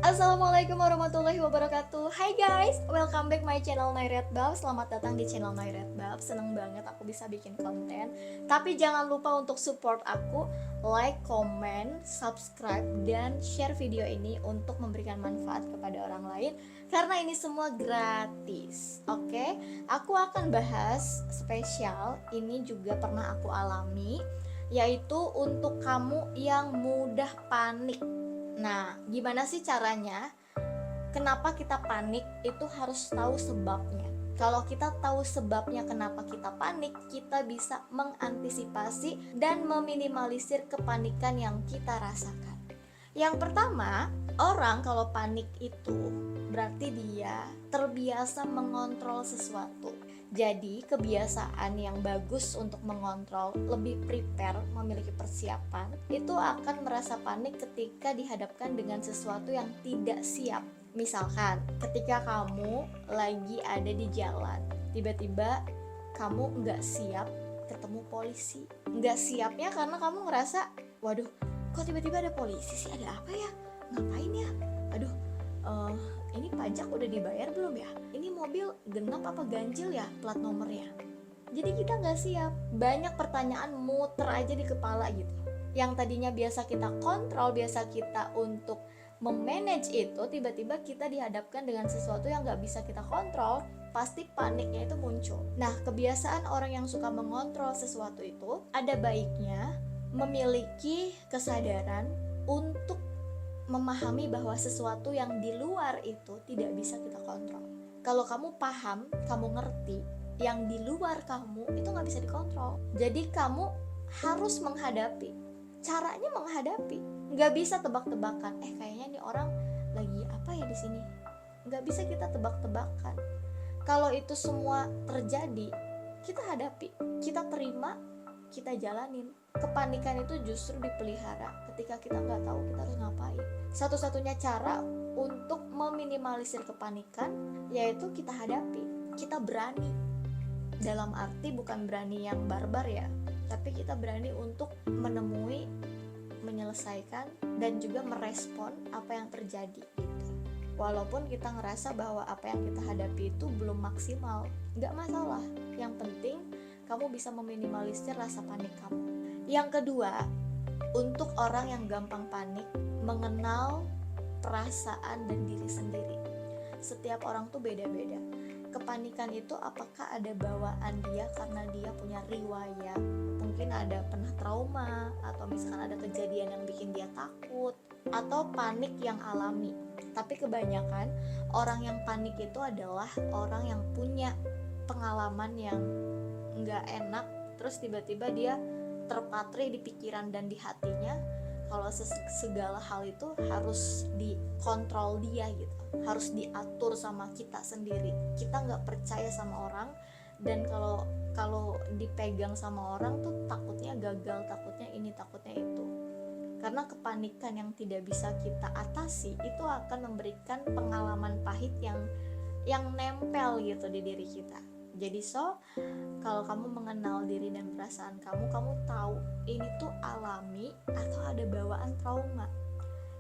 Assalamualaikum warahmatullahi wabarakatuh. Hai guys, welcome back my channel Nairet Bab. Selamat datang di channel Nairet Bab. Seneng banget aku bisa bikin konten. Tapi jangan lupa untuk support aku, like, comment, subscribe, dan share video ini untuk memberikan manfaat kepada orang lain. Karena ini semua gratis. Oke, aku akan bahas spesial. Ini juga pernah aku alami, yaitu untuk kamu yang mudah panik. Nah, gimana sih caranya? Kenapa kita panik? Itu harus tahu sebabnya. Kalau kita tahu sebabnya kenapa kita panik, kita bisa mengantisipasi dan meminimalisir kepanikan yang kita rasakan. Yang pertama, orang kalau panik itu berarti dia terbiasa mengontrol sesuatu. Jadi kebiasaan yang bagus untuk mengontrol, lebih prepare, memiliki persiapan, itu akan merasa panik ketika dihadapkan dengan sesuatu yang tidak siap. Misalkan ketika kamu lagi ada di jalan, tiba-tiba kamu nggak siap ketemu polisi. Nggak siapnya karena kamu ngerasa, waduh, kok tiba-tiba ada polisi sih, ada apa ya, ngapain ya, aduh, ini pajak udah dibayar belum ya, ini mobil genap apa ganjil ya plat nomornya. Jadi kita nggak siap, banyak pertanyaan muter aja di kepala gitu. Yang tadinya biasa kita kontrol, biasa kita untuk memanage itu, tiba-tiba kita dihadapkan dengan sesuatu yang nggak bisa kita kontrol, pasti paniknya itu muncul. Nah, kebiasaan orang yang suka mengontrol sesuatu itu ada baiknya memiliki kesadaran untuk memahami bahwa sesuatu yang di luar itu tidak bisa kita kontrol. Kalau kamu paham, kamu ngerti, yang di luar kamu itu nggak bisa dikontrol. Jadi kamu harus menghadapi. Caranya menghadapi, nggak bisa tebak-tebakan. Kayaknya nih orang lagi apa ya di sini. Nggak bisa kita tebak-tebakan. Kalau itu semua terjadi, kita hadapi, kita terima, kita jalanin. Kepanikan itu justru dipelihara ketika kita nggak tahu kita harus ngapain. Satu-satunya cara untuk meminimalisir kepanikan yaitu kita hadapi, kita berani. Dalam arti bukan berani yang barbar ya, tapi kita berani untuk menemui, menyelesaikan, dan juga merespon apa yang terjadi gitu. Walaupun kita ngerasa bahwa apa yang kita hadapi itu belum maksimal, nggak masalah. Yang penting kamu bisa meminimalisir rasa panik kamu. Yang kedua, untuk orang yang gampang panik, mengenal perasaan dan diri sendiri. Setiap orang tuh beda-beda. Kepanikan itu apakah ada bawaan dia karena dia punya riwayat, mungkin ada pernah trauma, atau misalkan ada kejadian yang bikin dia takut, atau panik yang alami. Tapi kebanyakan orang yang panik itu adalah orang yang punya pengalaman yang nggak enak, terus tiba-tiba dia terpatri di pikiran dan di hatinya kalau segala hal itu harus dikontrol dia gitu, harus diatur sama kita sendiri. Kita nggak percaya sama orang, dan kalau dipegang sama orang tuh takutnya gagal, takutnya ini, takutnya itu. Karena kepanikan yang tidak bisa kita atasi itu akan memberikan pengalaman pahit yang nempel gitu di diri kita. Jadi kalau kamu mengenal diri dan perasaan kamu tahu ini tuh alami atau ada bawaan trauma.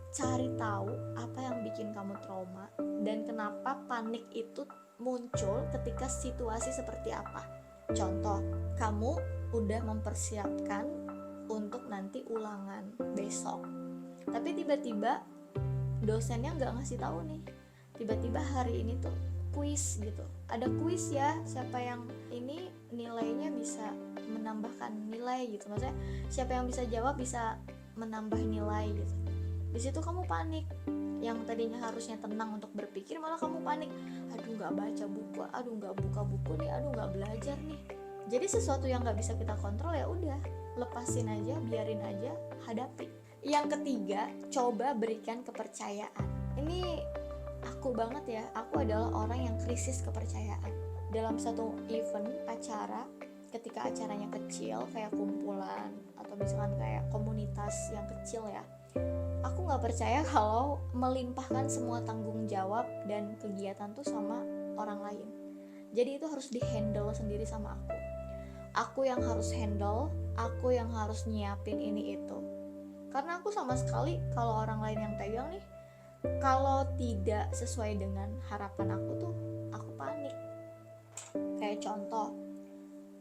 Cari tahu apa yang bikin kamu trauma dan kenapa panik itu muncul ketika situasi seperti apa. Contoh, kamu udah mempersiapkan untuk nanti ulangan besok, tapi tiba-tiba dosennya nggak ngasih tahu nih, tiba-tiba hari ini tuh kuis gitu, ada kuis ya, siapa yang ini nilainya bisa menambahkan nilai gitu, maksudnya siapa yang bisa jawab bisa menambah nilai gitu. Di situ kamu panik, yang tadinya harusnya tenang untuk berpikir malah kamu panik, aduh nggak baca buku, aduh nggak buka buku nih, aduh nggak belajar nih. Jadi sesuatu yang nggak bisa kita kontrol ya udah lepasin aja, biarin aja, hadapi. Yang ketiga, coba berikan kepercayaan. Ini aku banget ya, aku adalah orang yang krisis kepercayaan. Dalam satu event acara, ketika acaranya kecil kayak kumpulan atau misalkan kayak komunitas yang kecil ya, aku gak percaya kalau melimpahkan semua tanggung jawab dan kegiatan tuh sama orang lain. Jadi itu harus dihandle sendiri sama aku yang harus handle, aku yang harus nyiapin ini itu. Karena aku sama sekali kalau orang lain yang pegang nih, Kalau tidak sesuai dengan harapan aku tuh, aku panik. Kayak contoh,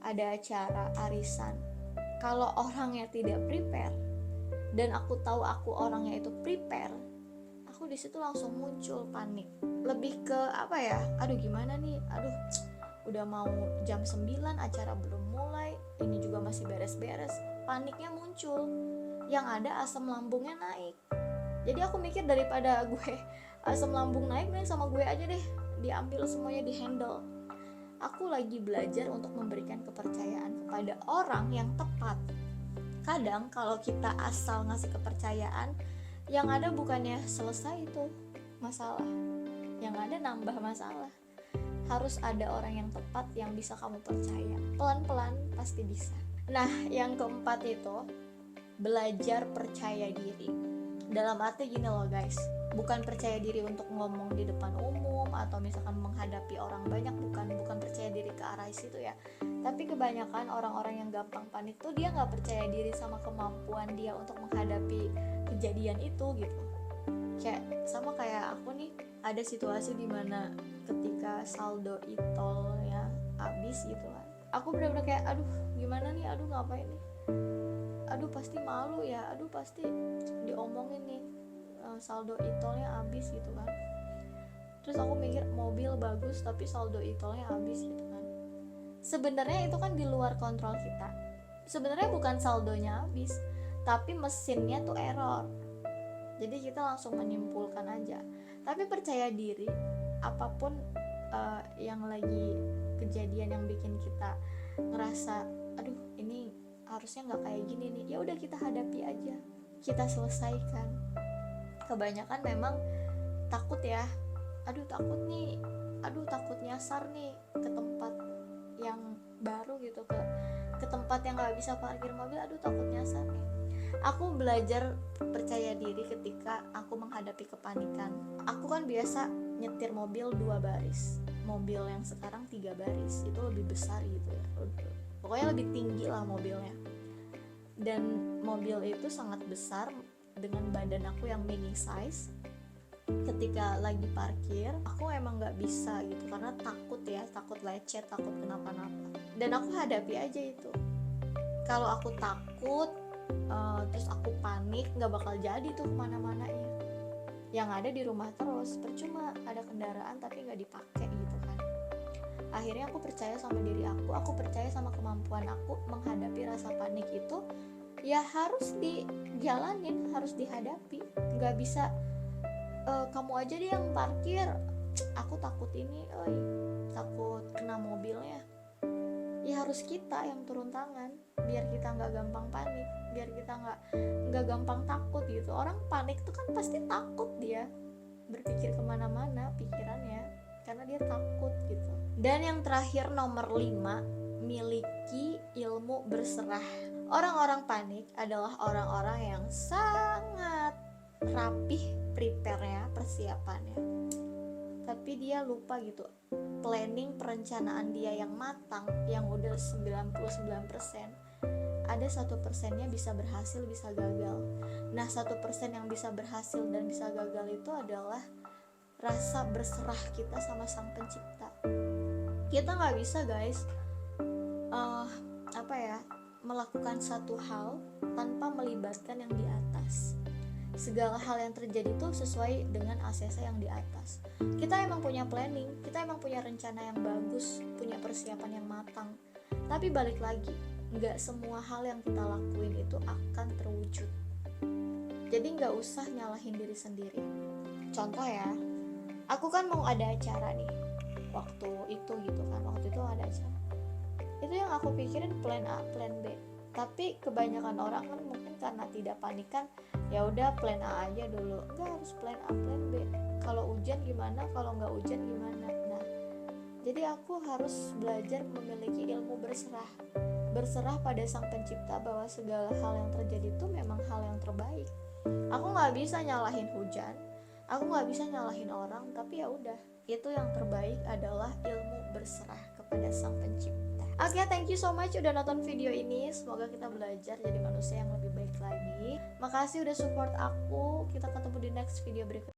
ada acara arisan, kalau orangnya tidak prepare dan aku tahu aku orangnya itu prepare, aku di situ langsung muncul panik. Lebih ke apa ya, aduh gimana nih, aduh udah mau jam 9 acara belum mulai, ini juga masih beres-beres, paniknya muncul. Yang ada asam lambungnya naik. Jadi aku mikir daripada gue asam lambung naik nih, sama gue aja deh, diambil semuanya, di handle. Aku lagi belajar untuk memberikan kepercayaan kepada orang yang tepat. Kadang kalau kita asal ngasih kepercayaan, yang ada bukannya selesai itu masalah, yang ada nambah masalah. Harus ada orang yang tepat yang bisa kamu percaya. Pelan-pelan pasti bisa. Nah, yang keempat itu belajar percaya diri. Dalam arti gini loh guys, bukan percaya diri untuk ngomong di depan umum atau misalkan menghadapi orang banyak, bukan percaya diri ke arah situ ya. Tapi kebanyakan orang-orang yang gampang panik tuh dia nggak percaya diri sama kemampuan dia untuk menghadapi kejadian itu gitu. Sama kayak aku nih, ada situasi dimana ketika saldo e-tolnya habis gitu kan, aku benar-benar kayak aduh gimana nih, aduh ngapain nih, aduh pasti malu ya, aduh pasti diomongin nih, saldo e-tolnya habis gitu kan. Terus aku mikir mobil bagus tapi saldo e-tolnya habis gitu kan. Sebenarnya itu kan di luar kontrol kita. Sebenarnya bukan saldonya habis, tapi mesinnya tuh error. Jadi kita langsung menyimpulkan aja. Tapi percaya diri, apapun yang lagi kejadian yang bikin kita ngerasa aduh ini harusnya nggak kayak gini nih, ya udah kita hadapi aja, kita selesaikan. Kebanyakan memang takut ya, aduh takut nih, aduh takut nyasar nih ke tempat yang baru gitu, ke tempat yang nggak bisa parkir mobil, aduh takut nyasar nih. Aku belajar percaya diri ketika aku menghadapi kepanikan. Aku kan biasa nyetir mobil 2 baris, mobil yang sekarang 3 baris, itu lebih besar gitu ya, pokoknya lebih tinggi lah mobilnya. Dan mobil itu sangat besar dengan badan aku yang mini size. Ketika lagi parkir, aku emang gak bisa gitu, karena takut ya, takut lecet, takut kenapa-napa. Dan aku hadapi aja itu. Kalau aku takut, terus aku panik, gak bakal jadi tuh kemana-mana ya. Yang ada di rumah terus, percuma ada kendaraan tapi gak dipakai gitu kan. Akhirnya aku percaya sama diri aku percaya sama kemampuan aku menghadapi rasa panik itu. Ya harus dijalanin, harus dihadapi. Gak bisa kamu aja deh yang parkir, aku takut ini, takut kena mobilnya. Ya harus kita yang turun tangan, biar kita gak gampang panik, biar kita gak gampang takut gitu. Orang panik tuh kan pasti takut, dia berpikir kemana-mana pikirannya karena dia takut gitu. Dan yang terakhir nomor 5, miliki ilmu berserah. Orang-orang panik adalah orang-orang yang sangat rapih prepare-nya, persiapannya, tapi dia lupa gitu planning, perencanaan dia yang matang, yang udah 99%, ada 1%-nya bisa berhasil, bisa gagal. Nah 1% yang bisa berhasil dan bisa gagal itu adalah rasa berserah kita sama Sang Pencipta. Kita gak bisa guys melakukan satu hal tanpa melibatkan yang di atas. Segala hal yang terjadi itu sesuai dengan ACC yang di atas. Kita emang punya planning, kita emang punya rencana yang bagus, punya persiapan yang matang. Tapi balik lagi, gak semua hal yang kita lakuin itu akan terwujud. Jadi gak usah nyalahin diri sendiri. Contoh ya, aku kan mau ada acara nih waktu itu gitu kan, waktu itu ada acara. Itu yang aku pikirin plan A, plan B. Tapi kebanyakan orang kan mungkin karena tidak panikan, ya udah plan A aja dulu. Enggak, harus plan A, plan B. Kalau hujan gimana, kalau nggak hujan gimana. Nah, jadi aku harus belajar memiliki ilmu berserah. Berserah pada Sang Pencipta bahwa segala hal yang terjadi itu memang hal yang terbaik. Aku nggak bisa nyalahin hujan, aku nggak bisa nyalahin orang, tapi ya udah, itu yang terbaik adalah ilmu berserah kepada Sang Pencipta. Oke, thank you so much udah nonton video ini. Semoga kita belajar jadi manusia yang lebih baik lagi. Makasih udah support aku. Kita ketemu di next video berikutnya.